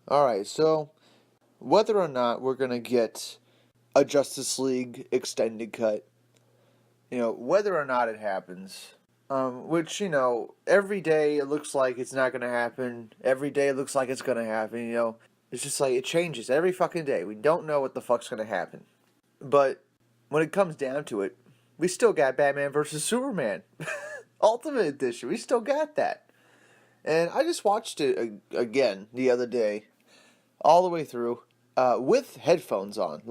Alright, so whether or not we're going to get a Justice League extended cut, whether or not it happens, which, every day it looks like it's not going to happen. Every day it looks like it's going to happen, It's just like it changes every fucking day. We don't know what the fuck's going to happen. But when it comes down to it, we still got Batman versus Superman. Ultimate Edition. We still got that. And I just watched it again the other day, all the way through, with headphones on.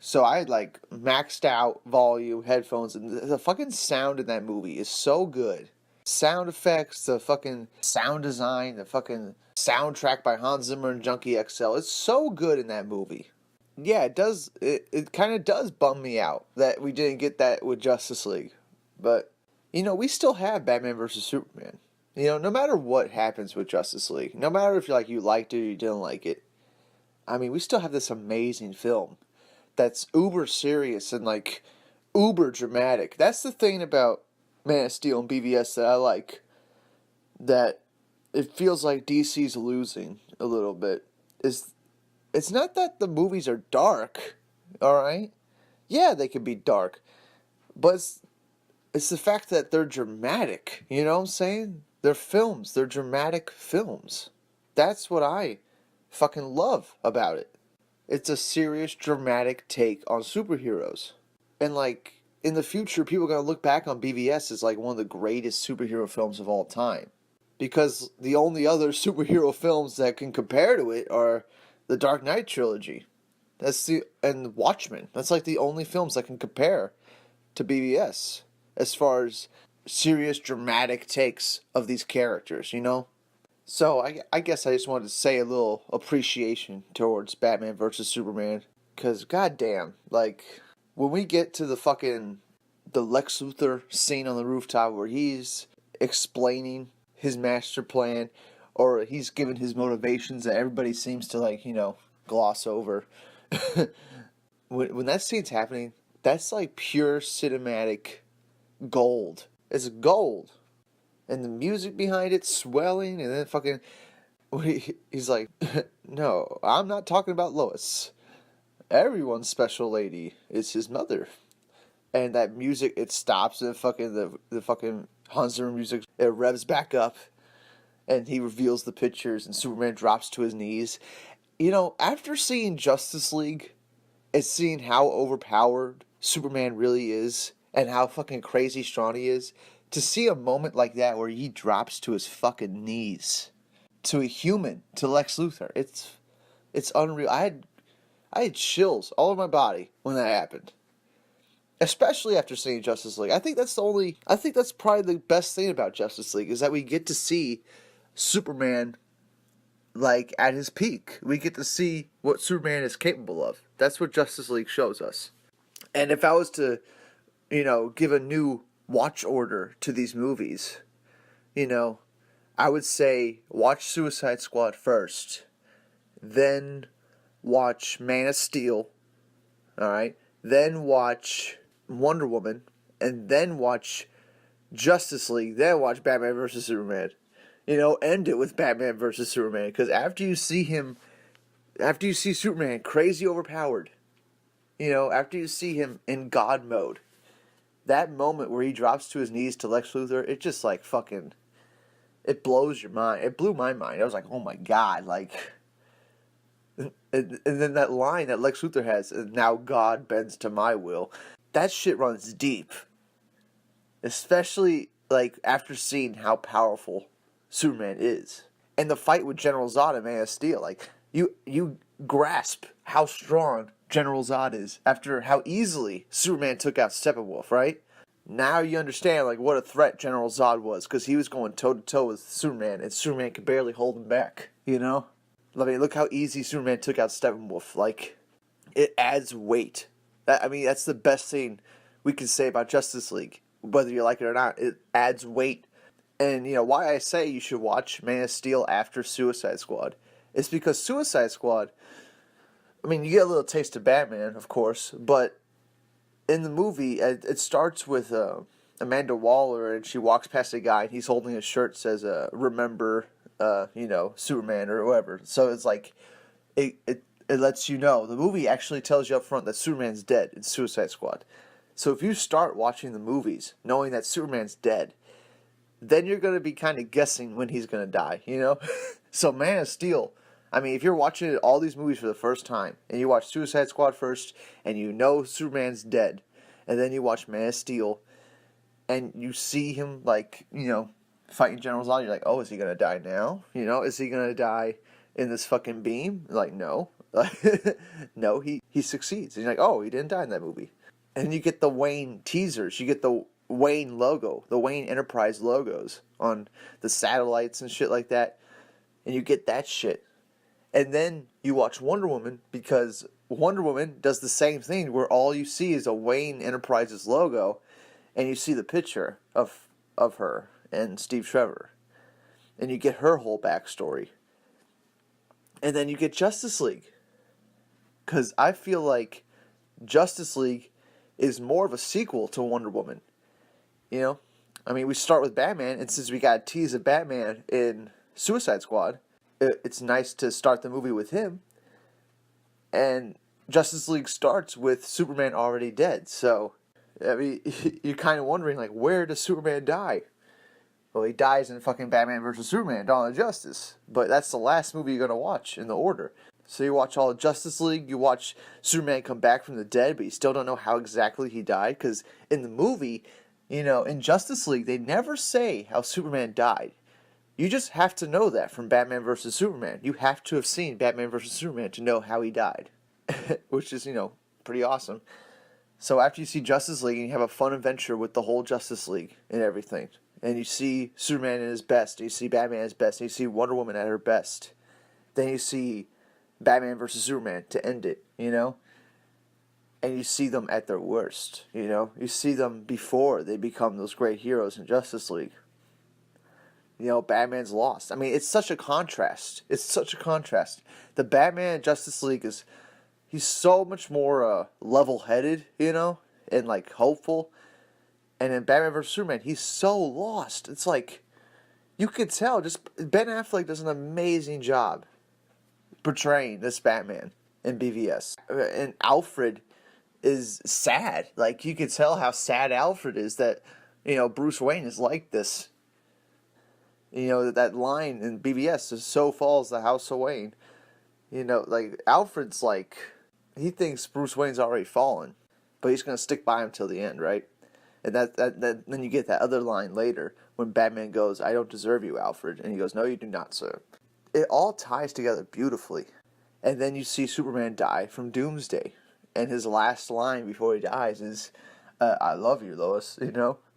So I had maxed out volume headphones, and the fucking sound in that movie is so good. Sound effects, the fucking sound design, the fucking soundtrack by Hans Zimmer and Junkie XL. It's so good in that movie. Yeah, it does. It kind of does bum me out that we didn't get that with Justice League. But, we still have Batman versus Superman. No matter what happens with Justice League, no matter if you liked it or you didn't like it, I mean, we still have this amazing film that's uber serious and uber dramatic. That's the thing about Man of Steel and BVS that I like. That it feels like DC's losing a little bit. It's not that the movies are dark, all right? Yeah, they can be dark, but it's the fact that they're dramatic. You know what I'm saying? They're films. They're dramatic films. That's what I fucking love about it. It's a serious, dramatic take on superheroes. And in the future, people are going to look back on BVS as one of the greatest superhero films of all time. Because the only other superhero films that can compare to it are the Dark Knight trilogy. And Watchmen. That's the only films that can compare to BVS as far as serious, dramatic takes of these characters, So I guess I just wanted to say a little appreciation towards Batman versus Superman. Because, goddamn, when we get to the Lex Luthor scene on the rooftop where he's explaining his master plan, or he's giving his motivations that everybody seems to, gloss over. when that scene's happening, that's pure cinematic gold. It's gold. And the music behind it swelling, and then he's like, no, I'm not talking about Lois. Everyone's special lady is his mother. And that music, it stops, and the fucking Hans Zimmer music, it revs back up, and he reveals the pictures, and Superman drops to his knees. After seeing Justice League, and seeing how overpowered Superman really is, and how fucking crazy strong he is, to see a moment like that where he drops to his fucking knees to a human, to Lex Luthor, it's unreal. I had chills all over my body when that happened. Especially after seeing Justice League. I think that's probably the best thing about Justice League, is that we get to see Superman at his peak. We get to see what Superman is capable of. That's what Justice League shows us. And if I was to, give a new watch order to these movies, I would say watch Suicide Squad first, then watch Man of Steel, alright, then watch Wonder Woman, and then watch Justice League, then watch Batman vs. Superman. End it with Batman vs. Superman, because after you see Superman crazy overpowered, after you see him in God mode, that moment where he drops to his knees to Lex Luthor, it just it blows your mind. It blew my mind. I was like, oh my god, and then that line that Lex Luthor has, now God bends to my will, that shit runs deep. Especially, after seeing how powerful Superman is. And the fight with General Zod and Man of Steel, you grasp how strong General Zod is after how easily Superman took out Steppenwolf, right? Now you understand, what a threat General Zod was, because he was going toe-to-toe with Superman, and Superman could barely hold him back, look how easy Superman took out Steppenwolf. It adds weight. That's the best thing we can say about Justice League, whether you like it or not. It adds weight. And, why I say you should watch Man of Steel after Suicide Squad is because Suicide Squad, you get a little taste of Batman, of course, but in the movie, it starts with Amanda Waller, and she walks past a guy, and he's holding a shirt that says, remember Superman or whatever. So it's like it lets you know. The movie actually tells you up front that Superman's dead in Suicide Squad. So if you start watching the movies knowing that Superman's dead, then you're going to be kind of guessing when he's going to die, So Man of Steel, I mean, if you're watching all these movies for the first time, and you watch Suicide Squad first, and you know Superman's dead, and then you watch Man of Steel, and you see him, like, fighting General Zod, you're like, oh, is he going to die now? Is he going to die in this fucking beam? Like, no. No, he succeeds. And you're like, oh, he didn't die in that movie. And you get the Wayne teasers. You get the Wayne logo, the Wayne Enterprise logos on the satellites and shit like that. And you get that shit. And then you watch Wonder Woman, because Wonder Woman does the same thing, where all you see is a Wayne Enterprises logo, and you see the picture of her and Steve Trevor. And you get her whole backstory. And then you get Justice League. Because I feel like Justice League is more of a sequel to Wonder Woman. I mean, we start with Batman, and since we got a tease of Batman in Suicide Squad, it's nice to start the movie with him. And Justice League starts with Superman already dead. So, I mean, you're kind of wondering, like, where does Superman die? Well, he dies in fucking Batman vs. Superman, Dawn of Justice. But that's the last movie you're going to watch in the order. So you watch all of Justice League, you watch Superman come back from the dead, but you still don't know how exactly he died. Because in the movie, in Justice League, they never say how Superman died. You just have to know that from Batman vs. Superman. You have to have seen Batman vs. Superman to know how he died. Which is, pretty awesome. So after you see Justice League and you have a fun adventure with the whole Justice League and everything, and you see Superman at his best, and you see Batman at his best, and you see Wonder Woman at her best, then you see Batman vs. Superman to end it, and you see them at their worst, you see them before they become those great heroes in Justice League. Batman's lost. I mean, it's such a contrast. The Batman in Justice League he's so much more level-headed, and like hopeful. And in Batman vs. Superman, he's so lost. It's like, you could tell, Ben Affleck does an amazing job portraying this Batman in BVS. And Alfred is sad. Like, you could tell how sad Alfred is that, Bruce Wayne is like this. That line in BVS is, so falls the house of Wayne. Like, Alfred's like, he thinks Bruce Wayne's already fallen, but he's going to stick by him till the end, right? And that then you get that other line later when Batman goes, I don't deserve you, Alfred. And he goes, no, you do not, sir. It all ties together beautifully. And then you see Superman die from Doomsday. And his last line before he dies is, I love you, Lois,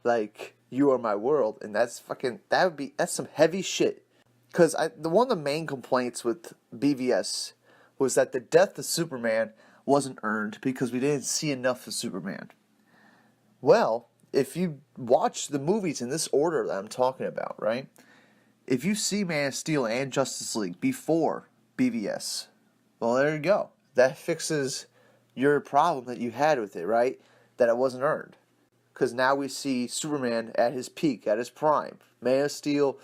like, you are my world. And that's some heavy shit. Because one of the main complaints with BVS was that the death of Superman wasn't earned because we didn't see enough of Superman. Well, if you watch the movies in this order that I'm talking about, right? If you see Man of Steel and Justice League before BVS, well, there you go. That fixes your problem that you had with it, right? That it wasn't earned. Because now we see Superman at his peak, at his prime. Man of Steel,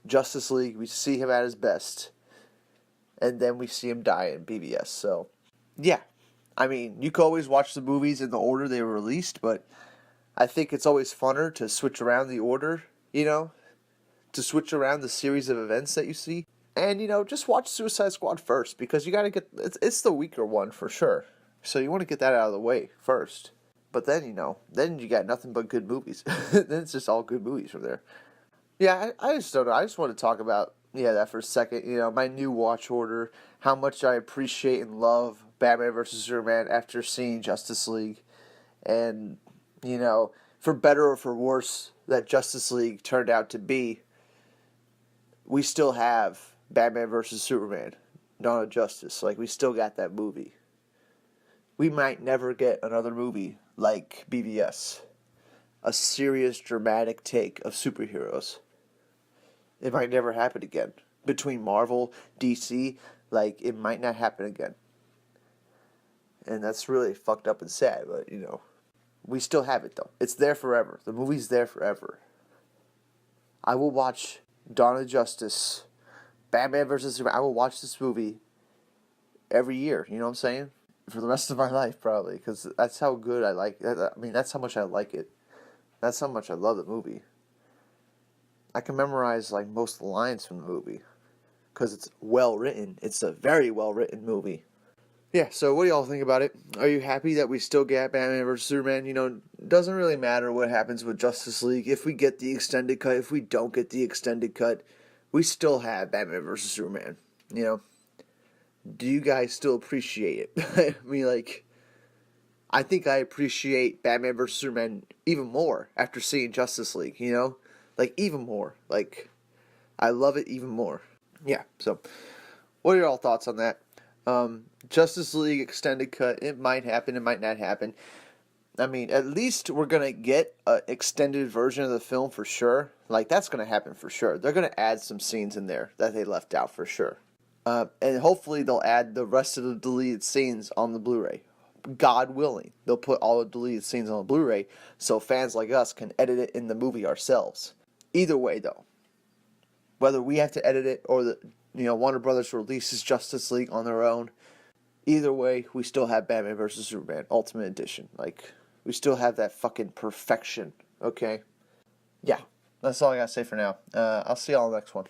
Justice League, we see him at his best. And then we see him die in BVS. So, yeah. I mean, you can always watch the movies in the order they were released, but I think it's always funner to switch around the order, to switch around the series of events that you see. And, just watch Suicide Squad first, because you gotta get, it's the weaker one for sure. So you want to get that out of the way first. But then, then you got nothing but good movies. Then it's just all good movies from there. Yeah, I just don't know. I just want to talk about, that for a second. My new watch order, how much I appreciate and love Batman vs. Superman after seeing Justice League. And, for better or for worse that Justice League turned out to be, we still have Batman vs. Superman, Dawn of Justice. Like, we still got that movie. We might never get another movie like BVS. A serious, dramatic take of superheroes. It might never happen again. Between Marvel, DC, it might not happen again. And that's really fucked up and sad, but, we still have it, though. It's there forever. The movie's there forever. I will watch Dawn of Justice Batman versus Superman. I will watch this movie every year. You know what I'm saying? For the rest of my life, probably, because that's how good I like. I mean, that's how much I like it. That's how much I love the movie. I can memorize like most of the lines from the movie because it's well written. It's a very well written movie. Yeah, so what do y'all think about it? Are you happy that we still get Batman vs Superman? You know, it doesn't really matter what happens with Justice League. If we get the extended cut, if we don't get the extended cut, we still have Batman vs Superman. You know, do you guys still appreciate it? I mean, like, I think I appreciate Batman vs Superman even more after seeing Justice League. You know, like even more. Like, I love it even more. Yeah. So, what are your all thoughts on that? Justice League extended cut. It might happen. It might not happen. I mean, at least we're gonna get an extended version of the film for sure. Like that's gonna happen for sure. They're gonna add some scenes in there that they left out for sure. And hopefully they'll add the rest of the deleted scenes on the Blu-ray. God willing, they'll put all the deleted scenes on the Blu-ray so fans like us can edit it in the movie ourselves. Either way, though, whether we have to edit it or Warner Brothers releases Justice League on their own, either way, we still have Batman vs Superman Ultimate Edition. Like we still have that fucking perfection. Okay, yeah, that's all I gotta say for now. I'll see y'all in the next one.